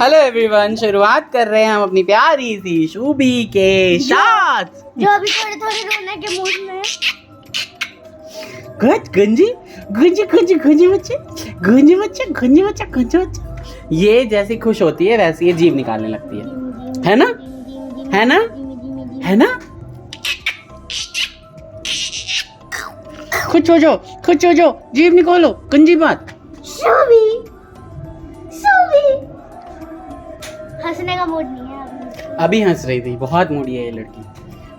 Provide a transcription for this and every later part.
Hello everyone, शुरुआत कर रहे हैं हम अपनी प्यारी सी शूबी के साथ, जो अभी थोड़े थोड़े रोने के मूड में है। गंजी गंजी गंजी गंजी बच्चे, गंजी बच्चे, गंजी बच्चा, गंजी बच्चा। ये जैसे खुश होती है वैसे ये जीभ निकालने लगती है ना, है ना, है ना। खुश हो जाओ, खुश हो जाओ, जीभ निकालो, गंजी बात। शूबी शूबी हंसने का मूड नहीं है अभी हंस रही थी, बहुत मूडी है ये लड़की,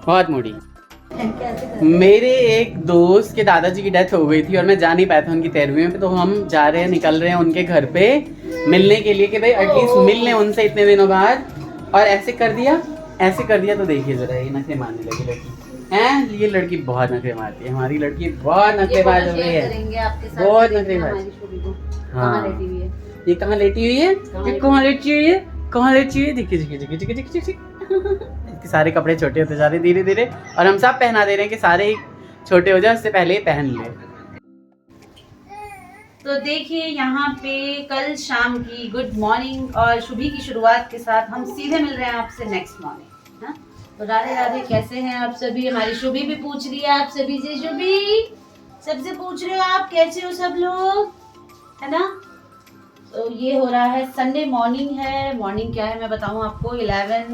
बहुत मूडी। मेरे एक दोस्त के दादाजी की डेथ हो गई थी और मैं जा नहीं पाया था उनकी 13वीं में, तो हम जा रहे हैं, निकल रहे हैं उनके घर पे मिलने के लिए कि भाई एटलीस्ट मिल लें उनसे इतने दिनों बाद। और ऐसे कर दिया, ऐसे कर दिया, तो देखिए जरा ये नखरे मारने लगी लड़की हैं। ये लड़की बहुत नखरे मारती है, हमारी लड़की बहुत नखरेबाज हो गई है, बहुत नखरेबाज। हाँ, ये कहाँ लेटी हुई है, ये कहाँ लेटी हुई है, कहाँ लेटी हुई है, देखिए देखिए देखिए देखिए देखिए देखिए। इसके सारे कपड़े छोटे होते जा रहे हैं धीरे धीरे, और हम सब पहना दे रहे हैं कि सारे ही छोटे हो जाए, उससे पहले ही पहन ले। तो देखिए यहाँ पे कल शाम की गुड मॉर्निंग और शुभी की शुरुआत के साथ हम सीधे मिल रहे हैं आपसे नेक्स्ट मॉर्निंग। हाँ, तो राधे राधे, कैसे हैं आप सभी। हमारी शुभी भी पूछ रही है आप सभी से, शुभी सबसे पूछ रहे हो आप कैसे हो सब लोग, है ना। तो ये हो रहा है संडे मॉर्निंग है। मॉर्निंग क्या है मैं बताऊँ आपको, 11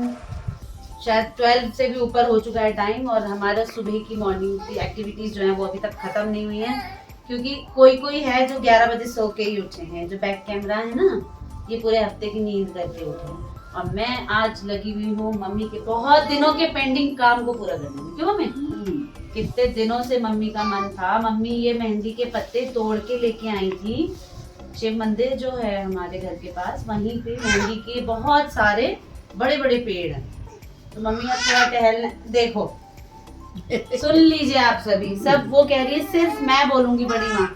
शायद 12 से भी ऊपर हो चुका है टाइम, और हमारा सुबह की मॉर्निंग की एक्टिविटीज जो है वो अभी तक खत्म नहीं हुई हैं, क्योंकि कोई कोई है जो 11 बजे सो के ही उठे हैं। जो बैक कैमरा है ना, ये पूरे हफ्ते की नींद करके उठे हैं, और मैं आज लगी हुई हूँ मम्मी के बहुत दिनों के पेंडिंग काम को पूरा करने में। क्यों मम्मी, कितने दिनों से मम्मी का मन था, मम्मी ये मेहंदी के पत्ते तोड़ के लेके आई थी। शिव मंदिर जो है हमारे घर के पास, वहीं पे मेहंदी के बहुत सारे बड़े बड़े पेड़ हैं, तो मम्मी अब थोड़ा टहलने, देखो सुन लीजिए आप सभी, सब वो कह रही है सिर्फ मैं बोलूंगी बड़ी माँ,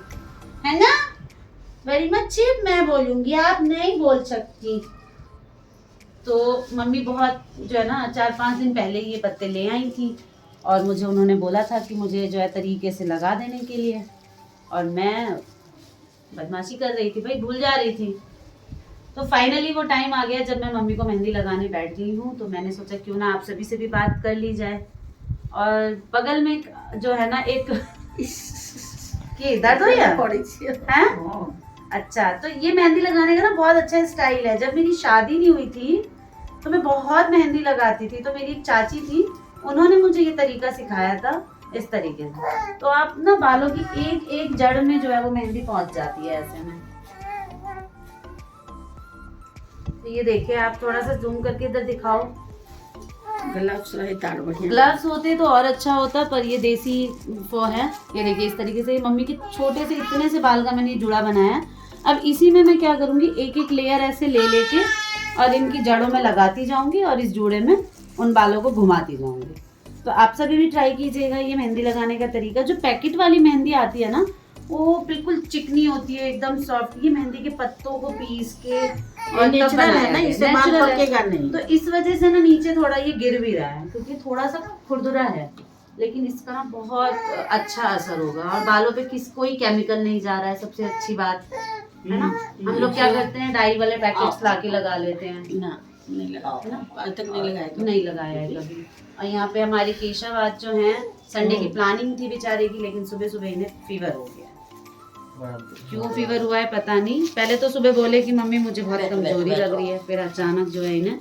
है ना बड़ी माँ, सिर्फ मैं बोलूंगी, आप नहीं बोल सकती। तो मम्मी बहुत जो है ना 4-5 दिन पहले ये पत्ते ले आई थी, और मुझे उन्होंने बोला था कि मुझे जो है तरीके से लगा देने के लिए, और मैं बदमाशी कर रही थी भाई, भूल जा रही थी। तो फाइनली वो टाइम आ गया जब मैं मम्मी को मेहंदी लगाने बैठ गई हूँ, तो मैंने सोचा क्यों ना आप सभी से भी बात कर ली जाए। और बगल में जो है ना एक कि दर्द हो या है? अच्छा, तो ये मेहंदी लगाने का ना बहुत अच्छा स्टाइल है। जब मेरी शादी नहीं हुई थी तो मैं बहुत मेहंदी लगाती थी, तो मेरी एक चाची थी, उन्होंने मुझे ये तरीका सिखाया था इस तरीके से। तो आप ना बालों की एक एक जड़ में जो है वो मेहंदी पहुंच जाती है ऐसे में। तो ये देखिए, आप थोड़ा सा जूम करके इधर दिखाओ। ग्लव्स होते तो और अच्छा होता, पर ये देसी वो है। ये देखिए इस तरीके से मम्मी के छोटे से इतने से बाल का मैंने जुड़ा बनाया है। अब इसी में मैं क्या करूंगी, एक एक लेयर ऐसे ले लेके और इनकी जड़ों में लगाती जाऊंगी, और इस जूड़े में उन बालों को घुमाती जाऊंगी। तो आप सभी भी ट्राई कीजिएगा ये मेहंदी लगाने का तरीका। जो पैकेट वाली मेहंदी आती है ना, वो बिल्कुल चिकनी होती है, एकदम सॉफ्ट। ये मेहंदी के पत्तों को पीस के और नेचुरल है ना, इससे बाल पकेगा नहीं, तो इस वजह से ना नीचे थोड़ा ये गिर भी रहा है, क्योंकि थोड़ा सा खुरदुरा है, लेकिन इसका ना बहुत अच्छा असर होगा, और बालों पे कोई केमिकल नहीं जा रहा है। सबसे अच्छी बात है ना, हम लोग क्या करते हैं, डाई वाले पैकेट्स लाके लगा लेते हैं ना, नहीं लगाया है कभी। और यहाँ पे हमारी केशव आज जो है, संडे की प्लानिंग थी बेचारे की, लेकिन सुबह सुबह इन्हें फीवर हो गया। क्यों फीवर हुआ है पता नहीं। पहले तो सुबह बोले कि मम्मी मुझे बहुत कमजोरी लग रही है, फिर अचानक जो है इन्हें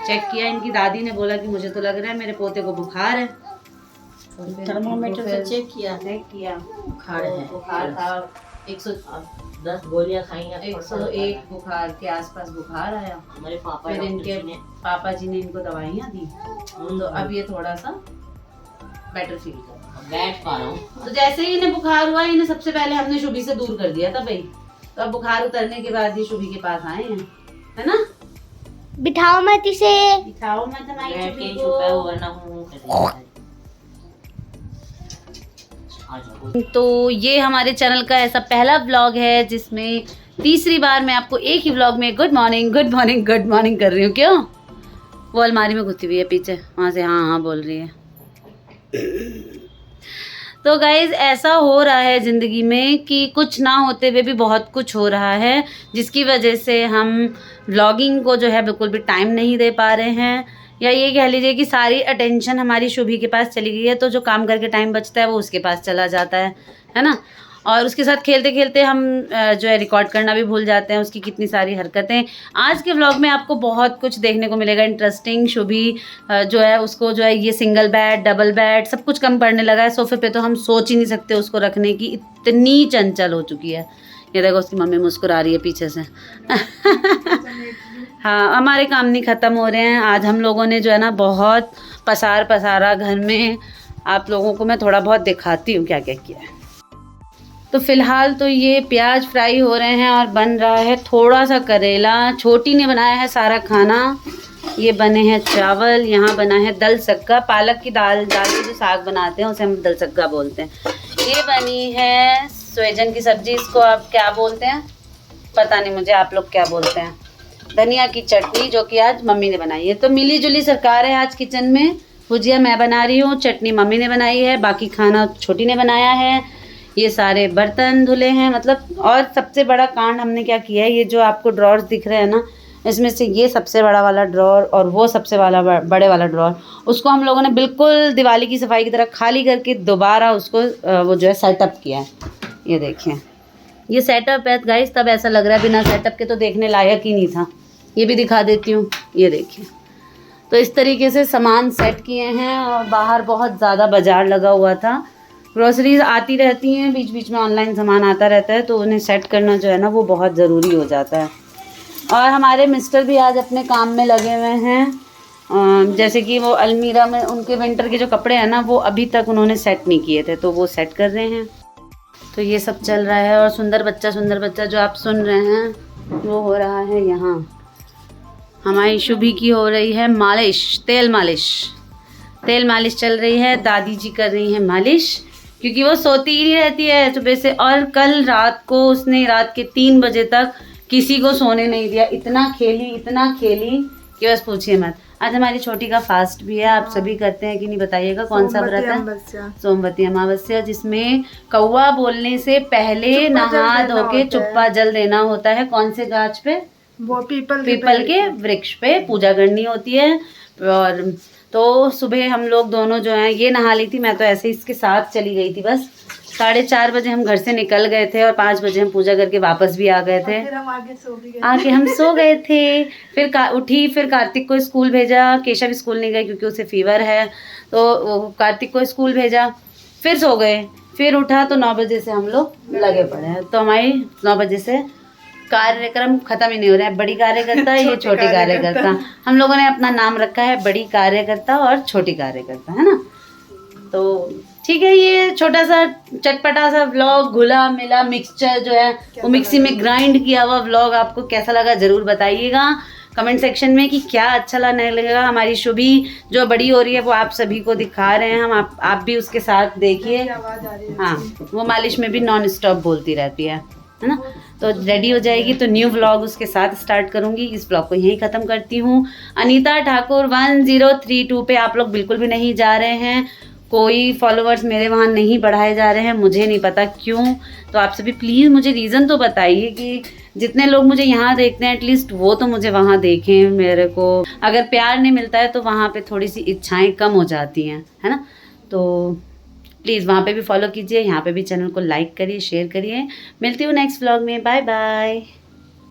चेक किया, इनकी दादी ने बोला कि मुझे तो लग रहा है मेरे पोते को बुखार है। थर्मोमीटर से चेक किया बुखार है, बुखार था 110 गोलियां खाई, 101 बुखार के आसपास बुखार आया। हमारे पापा, फिर इनके पापा जी ने इनको दवाइयाँ दी, तो अब ये थोड़ा सा बेटर फील कर बैठ पा रहा हूँ। तो जैसे ही इन्हें बुखार हुआ, इन्हें सबसे पहले हमने शुभी से दूर कर दिया था भाई। तो अब बुखार उतरने के बाद ये शुभी के पास आए हैं, है ना। बिठाओ मत इसे, बिठाओ मत हमारी बैठ शुभी के को। छुपा हुआ ना हूँ। तो ये हमारे चैनल का ऐसा पहला व्लॉग है जिसमें तीसरी बार मैं आपको एक ही व्लॉग में good morning good morning good morning कर रही हूँ। क्यों, वो अलमारी में घुसी हुई है पीछे, वहाँ से हाँ हाँ बोल रही है। तो गाइज ऐसा हो रहा है ज़िंदगी में कि कुछ ना होते हुए भी बहुत कुछ हो रहा है, जिसकी वजह से हम व्लॉगिंग को जो है बिल्कुल भी टाइम नहीं दे पा रहे हैं, या ये कह लीजिए कि सारी अटेंशन हमारी शुभी के पास चली गई है, तो जो काम करके टाइम बचता है वो उसके पास चला जाता है ना। और उसके साथ खेलते खेलते हम जो है रिकॉर्ड करना भी भूल जाते हैं, उसकी कितनी सारी हरकतें। आज के व्लॉग में आपको बहुत कुछ देखने को मिलेगा इंटरेस्टिंग। शुभी जो है उसको जो है ये सिंगल बेड, डबल बेड सब कुछ कम पड़ने लगा है। सोफे पे तो हम सोच ही नहीं सकते उसको रखने की, इतनी चंचल हो चुकी है। ये देखो उसकी मम्मी मुस्कुरा रही है पीछे से। हाँ, हमारे काम नहीं ख़त्म हो रहे हैं। आज हम लोगों ने जो है ना बहुत पसारा घर में। आप लोगों को मैं थोड़ा बहुत दिखाती हूँ क्या क्या किया है। तो फ़िलहाल तो ये प्याज फ्राई हो रहे हैं और बन रहा है थोड़ा सा करेला। छोटी ने बनाया है सारा खाना। ये बने हैं चावल, यहाँ बना है दल सक्का, पालक की दाल के जो साग बनाते हैं उसे हम दल सक्का बोलते हैं। ये बनी है सोयाजन की सब्ज़ी, इसको आप क्या बोलते हैं पता नहीं मुझे, आप लोग क्या बोलते हैं। धनिया की चटनी जो कि आज मम्मी ने बनाई है। तो मिली जुली सरकार है आज किचन में। भुजिया मैं बना रही हूँ, चटनी मम्मी ने बनाई है, बाकी खाना छोटी ने बनाया है। ये सारे बर्तन धुले हैं मतलब। और सबसे बड़ा कांड हमने क्या किया है, ये जो आपको ड्रॉर्स दिख रहे हैं ना, इसमें से ये सबसे बड़ा वाला ड्रॉर और वो सबसे बड़े वाला ड्रॉर, उसको हम लोगों ने बिल्कुल दिवाली की सफाई की तरह खाली करके दोबारा उसको वो जो है सेटअप किया है। ये देखिए, ये सेटअप है गाइस, तब ऐसा लग रहा है बिना सेटअप के तो देखने लायक ही नहीं था। ये भी दिखा देती हूँ, ये देखिए। तो इस तरीके से सामान सेट किए हैं और बाहर बहुत ज़्यादा बाज़ार लगा हुआ था। ग्रोसरीज आती रहती हैं, बीच बीच में ऑनलाइन सामान आता रहता है, तो उन्हें सेट करना जो है ना वो बहुत ज़रूरी हो जाता है। और हमारे मिस्टर भी आज अपने काम में लगे हुए हैं। जैसे कि वो अलमीरा में उनके विंटर के जो कपड़े हैं ना वो अभी तक उन्होंने सेट नहीं किए थे, तो वो सेट कर रहे हैं। तो ये सब चल रहा है। और सुंदर बच्चा जो आप सुन रहे हैं वो हो रहा है यहाँ। हमारी शुभी की हो रही है मालिश, तेल मालिश चल रही है। दादी जी कर रही हैं मालिश, क्योंकि वो सोती ही नहीं रहती है सुबह से। और कल रात को उसने रात के 3 बजे तक किसी को सोने नहीं दिया। इतना खेली कि बस पूछिए मत। आज हमारी छोटी का फास्ट भी है। आप सभी करते हैं कि नहीं बताइएगा, कौन सा व्रत है? सोमवती अमावस्या, जिसमें कौवा बोलने से पहले नहा धो के चुप्पा जल देना होता है। कौन से गाछ पे? वो पीपल के वृक्ष पे पूजा करनी होती है। और तो सुबह हम लोग दोनों जो हैं, ये नहा ली थी, मैं तो ऐसे इसके साथ चली गई थी। बस 4:30 बजे हम घर से निकल गए थे और 5 बजे हम पूजा करके वापस भी आ गए थे। फिर हम आगे सो गए थे। फिर उठी, फिर कार्तिक को स्कूल भेजा। केशव स्कूल नहीं गए क्योंकि उसे फीवर है, तो कार्तिक को स्कूल भेजा, फिर सो गए। फिर उठा तो 9 बजे से हम लोग लगे पड़े हैं। तो हमारी 9 बजे से कार्यक्रम खत्म ही नहीं हो रहा है। बड़ी कार्यकर्ता, ये छोटी कार्यकर्ता। हम लोगों ने अपना नाम रखा है बड़ी कार्यकर्ता और छोटी कार्यकर्ता, है ना। तो ठीक है, ये छोटा सा चटपटा सा व्लॉग, घुला मिला मिक्सचर जो है वो मिक्सी में ग्राइंड किया हुआ व्लॉग आपको कैसा लगा ज़रूर बताइएगा कमेंट सेक्शन में कि क्या अच्छा लगेगा। हमारी शुभी जो बड़ी हो रही है वो आप सभी को दिखा रहे हैं हम, आप भी उसके साथ देखिए। हाँ, वो मालिश में भी नॉन स्टॉप बोलती रहती है ना। तो रेडी हो जाएगी तो न्यू व्लॉग उसके साथ स्टार्ट करूँगी। इस व्लॉग को यहीं ख़त्म करती हूँ। अनीता ठाकुर 1032 पे आप लोग बिल्कुल भी नहीं जा रहे हैं। कोई फॉलोअर्स मेरे वहाँ नहीं बढ़ाए जा रहे हैं, मुझे नहीं पता क्यों। तो आप सभी प्लीज़ मुझे रीज़न तो बताइए कि जितने लोग मुझे यहाँ देखते हैं एटलीस्ट वो तो मुझे वहाँ देखें। मेरे को अगर प्यार नहीं मिलता है तो वहाँ पे थोड़ी सी इच्छाएं कम हो जाती हैं, है ना। तो प्लीज़ वहाँ पे भी फॉलो कीजिए, यहाँ पे भी चैनल को लाइक करिए, शेयर करिए। मिलती हूँ नेक्स्ट व्लॉग में। Bye bye.